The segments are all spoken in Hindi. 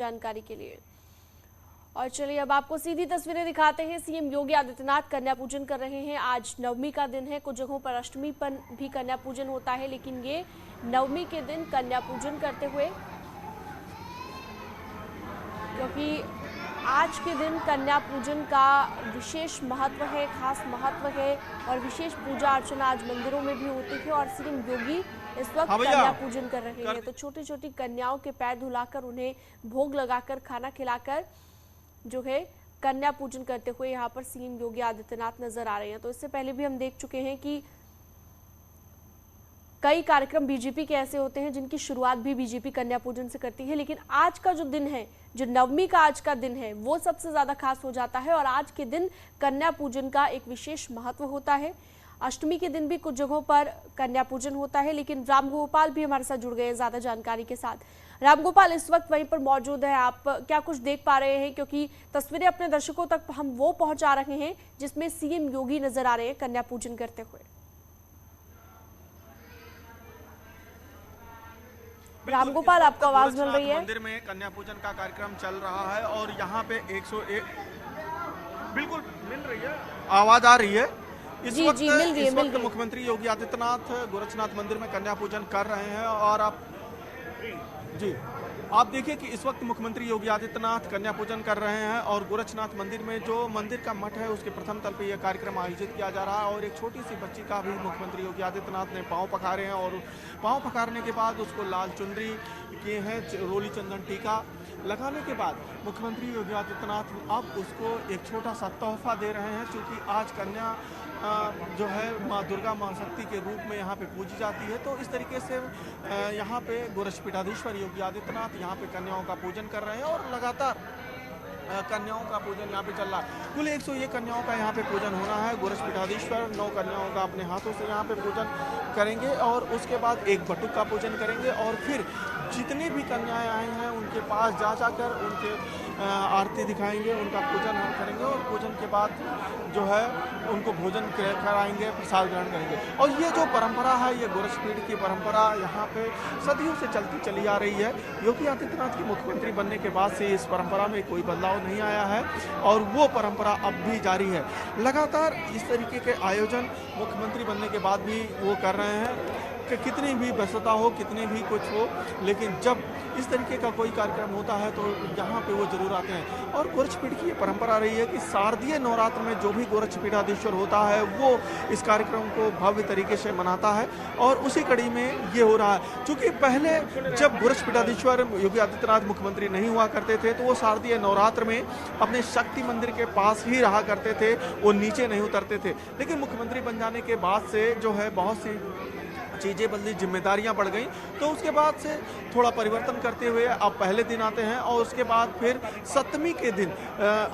जानकारी के लिए। और चलिए अब आपको सीधी तस्वीरें दिखाते हैं। सीएम योगी आदित्यनाथ कन्या पूजन कर रहे हैं। आज नवमी का दिन है, कुछ जगहों पर अष्टमी पर भी कन्या पूजन होता है, लेकिन ये नवमी के दिन कन्या पूजन करते हुए, क्योंकि आज के दिन कन्या पूजन का विशेष महत्व है, खास महत्व है और विशेष पूजा अर्चना आज मंदिरों में भी होती है। और सीएम योगी इस वक्त कन्या पूजन कर रहे हैं, तो छोटी छोटी कन्याओं के पैर धुलाकर, उन्हें भोग लगाकर, खाना खिलाकर जो है कन्या पूजन करते हुए यहाँ पर सीएम योगी आदित्यनाथ नजर आ रहे हैं। तो इससे पहले भी हम देख चुके हैं कि कई कार्यक्रम बीजेपी के ऐसे होते हैं जिनकी शुरुआत भी बीजेपी कन्या पूजन से करती है, लेकिन आज का जो दिन है, जो नवमी का आज का दिन है, वो सबसे ज्यादा खास हो जाता है। और आज के दिन कन्या पूजन का एक विशेष महत्व होता है। अष्टमी के दिन भी कुछ जगहों पर कन्या पूजन होता है, लेकिन रामगोपाल भी हमारे साथ जुड़ गए हैं ज्यादा जानकारी के साथ। रामगोपाल, इस वक्त वहीं पर मौजूद है, आप क्या कुछ देख पा रहे हैं? क्योंकि तस्वीरें अपने दर्शकों तक हम वो पहुंचा रहे हैं जिसमें सीएम योगी नजर आ रहे हैं कन्या पूजन करते हुए। रामगोपाल, आपको आवाज मिल रही है? मंदिर में कन्या पूजन का कार्यक्रम चल रहा है और यहाँ पे 101 बिल्कुल मिल रही है, आवाज आ रही है। इस वक्त मुख्यमंत्री योगी आदित्यनाथ गोरक्षनाथ मंदिर में कन्या पूजन कर रहे हैं। और आप देखिए कि इस वक्त मुख्यमंत्री योगी आदित्यनाथ कन्या पूजन कर रहे हैं और गोरक्षनाथ मंदिर में, जो मंदिर का मठ है, उसके प्रथम तल पे यह कार्यक्रम आयोजित किया जा रहा है। और एक छोटी सी बच्ची का भी मुख्यमंत्री योगी आदित्यनाथ ने पांव पखारे हैं और पांव पखारने के बाद उसको लाल चुनरी किए हैं, रोली चंदन टीका लगाने के बाद मुख्यमंत्री योगी आदित्यनाथ अब उसको एक छोटा सा तोहफा दे रहे हैं, क्योंकि आज कन्या जो है माँ दुर्गा, माँ शक्ति के रूप में यहाँ पे पूजी जाती है। तो इस तरीके से यहाँ पे गोरक्षपीठाधीश्वर योगी आदित्यनाथ यहाँ पे कन्याओं का पूजन कर रहे हैं और लगातार कन्याओं का पूजन यहाँ पे चल रहा है। कुल 101 कन्याओं का यहाँ पे पूजन होना है। गोरक्षपीठाधीश्वर 9 कन्याओं का अपने हाथों से यहाँ पे पूजन करेंगे और उसके बाद एक बटुक का पूजन करेंगे और फिर जितनी भी कन्याएं आई हैं उनके पास जा जाकर उनके आरती दिखाएंगे, उनका पूजन हम करेंगे और पूजन के बाद जो है उनको भोजन कराएंगे, प्रसाद ग्रहण करेंगे। और ये जो परंपरा है, ये गोरक्षपीठ की परंपरा यहाँ पे सदियों से चलती चली आ रही है। योगी आदित्यनाथ के मुख्यमंत्री बनने के बाद से इस परंपरा में कोई बदलाव नहीं आया है और वो परंपरा अब भी जारी है। लगातार इस तरीके के आयोजन मुख्यमंत्री बनने के बाद भी वो कर रहे हैं कि कितनी भी व्यस्तता हो, कितनी भी कुछ हो, लेकिन जब इस तरीके का कोई कार्यक्रम होता है तो यहाँ पे वो जरूर आते हैं। और गोरक्षपीठ की ये परंपरा रही है कि शारदीय नवरात्र में जो भी गोरक्षपीठाधीश्वर होता है वो इस कार्यक्रम को भव्य तरीके से मनाता है और उसी कड़ी में ये हो रहा है। क्योंकि पहले जब गोरक्षपीठाधीश्वर योगी आदित्यनाथ मुख्यमंत्री नहीं हुआ करते थे तो वो शारदीय नवरात्र में अपने शक्ति मंदिर के पास ही रहा करते थे, वो नीचे नहीं उतरते थे। लेकिन मुख्यमंत्री बन जाने के बाद से जो है बहुत सी चीज़ें बदली, जिम्मेदारियां बढ़ गई, तो उसके बाद से थोड़ा परिवर्तन करते हुए अब पहले दिन आते हैं और उसके बाद फिर सप्तमी के दिन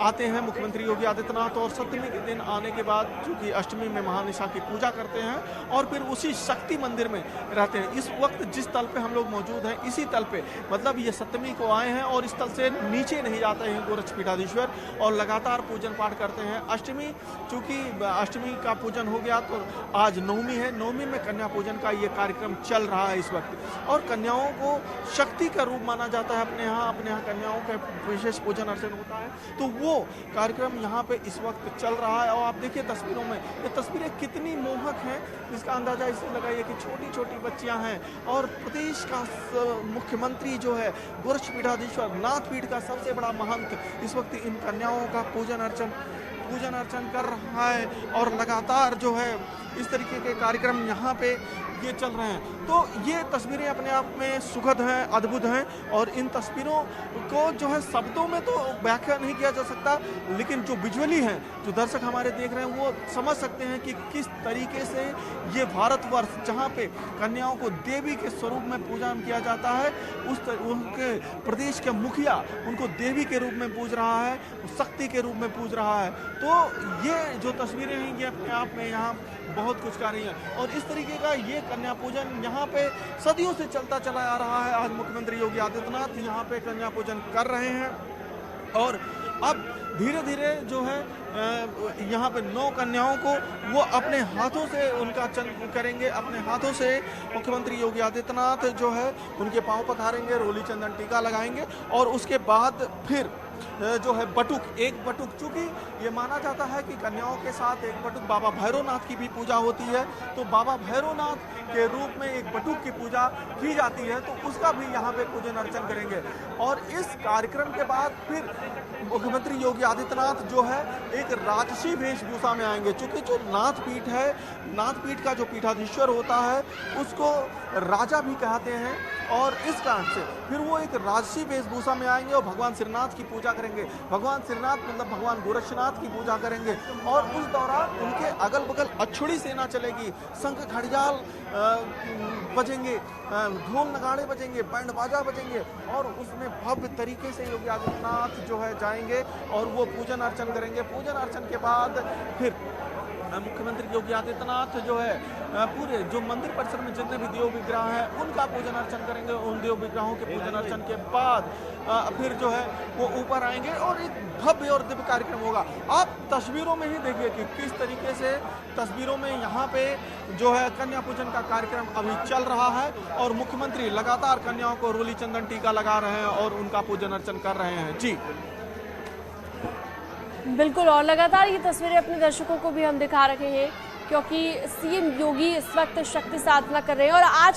आते हैं मुख्यमंत्री योगी आदित्यनाथ। और सप्तमी के दिन आने के बाद चूँकि अष्टमी में महानिशा की पूजा करते हैं और फिर उसी शक्ति मंदिर में रहते हैं। इस वक्त जिस तल पे हम लोग मौजूद हैं, इसी तल पे, मतलब ये सप्तमी को आए हैं और इस तल से नीचे नहीं जाते हैं गोरक्षपीठाधीश्वर और लगातार पूजन पाठ करते हैं। अष्टमी, चूँकि अष्टमी का पूजन हो गया तो आज नवमी है, नवमी में कन्या पूजन का ये कार्यक्रम चल रहा है इस वक्त। और कन्याओं को शक्ति का रूप माना जाता है, अपने यहाँ कन्याओं का विशेष पूजन अर्चन होता है, तो वो कार्यक्रम यहाँ पे इस वक्त चल रहा है। और आप देखिए तस्वीरों में, ये तस्वीरें कितनी मोहक हैं, इसका अंदाजा इससे लगाइए कि छोटी छोटी बच्चियां हैं और प्रदेश का मुख्यमंत्री जो है गोरक्षपीठाधीश्वर, नाथपीठ का सबसे बड़ा महंत इस वक्त इन कन्याओं का पूजन अर्चन कर रहा है। और लगातार जो है इस तरीके के कार्यक्रम यहाँ पे ये चल रहे हैं। तो ये तस्वीरें अपने आप में सुखद हैं, अद्भुत हैं और इन तस्वीरों को जो है शब्दों में तो व्याख्या नहीं किया जा सकता, लेकिन जो विजुअली हैं, जो दर्शक हमारे देख रहे हैं, वो समझ सकते हैं कि किस तरीके से ये भारतवर्ष, जहाँ पे कन्याओं को देवी के स्वरूप में पूजन किया जाता है, उनके प्रदेश के मुखिया उनको देवी के रूप में पूज रहा है, शक्ति के रूप में पूज रहा है। तो ये जो तस्वीरें हैं, ये अपने आप में यहाँ बहुत कुछ कर रही हैं। और इस तरीके का ये कन्या पूजन यहाँ पे सदियों से चलता चला आ रहा है। आज मुख्यमंत्री योगी आदित्यनाथ यहाँ पे कन्या पूजन कर रहे हैं और अब धीरे धीरे जो है यहाँ पे 9 कन्याओं को वो अपने हाथों से उनका चंद करेंगे, अपने हाथों से मुख्यमंत्री योगी आदित्यनाथ जो है उनके पांव पखारेंगे, रोली चंदन टीका लगाएंगे और उसके बाद फिर जो है एक बटुक, चूंकि ये माना जाता है कि कन्याओं के साथ एक बटुक बाबा भैरवनाथ की भी पूजा होती है, तो बाबा भैरवनाथ के रूप में एक बटुक की पूजा की जाती है, तो उसका भी यहाँ पे पूजन अर्चन करेंगे। और इस कार्यक्रम के बाद फिर मुख्यमंत्री योगी आदित्यनाथ जो है एक राजसी वेशभूषा में आएंगे, चूंकि जो नाथपीठ है, नाथपीठ का जो पीठाधीश्वर होता है उसको राजा भी कहते हैं, और इस कारण से फिर वो एक राजसी वेशभूषा में आएंगे और भगवान श्रीनाथ की पूजा करेंगे। भगवान श्रीनाथ मतलब भगवान गोरक्षनाथ की पूजा करेंगे और उस दौरान उनके अगल बगल अछूड़ी सेना चलेगी, शंख घड़ियाल बजेंगे, ढोल नगाड़े बजेंगे, बैंड बाजा बजेंगे और उसमें भव्य तरीके से योगी आदित्यनाथ जो है जाएंगे और वो पूजन अर्चन करेंगे। पूजन अर्चन के बाद फिर मुख्यमंत्री योगी आदित्यनाथ जो है पूरे जो मंदिर परिसर में जितने भी देव विग्रह हैं उनका पूजन अर्चन करेंगे। उन देव विग्रहों के पूजन अर्चन के बाद फिर जो है वो ऊपर आएंगे और एक भव्य और दिव्य कार्यक्रम होगा। आप तस्वीरों में ही देखिए कि किस तरीके से तस्वीरों में यहाँ पे जो है कन्या पूजन का कार्यक्रम अभी चल रहा है और मुख्यमंत्री लगातार कन्याओं को रोली चंदन टीका लगा रहे हैं और उनका पूजन अर्चन कर रहे हैं। जी बिल्कुल, और लगातार ये तस्वीरें अपने दर्शकों को भी हम दिखा रहे हैं क्योंकि सीएम योगी इस वक्त शक्ति साधना कर रहे हैं और आज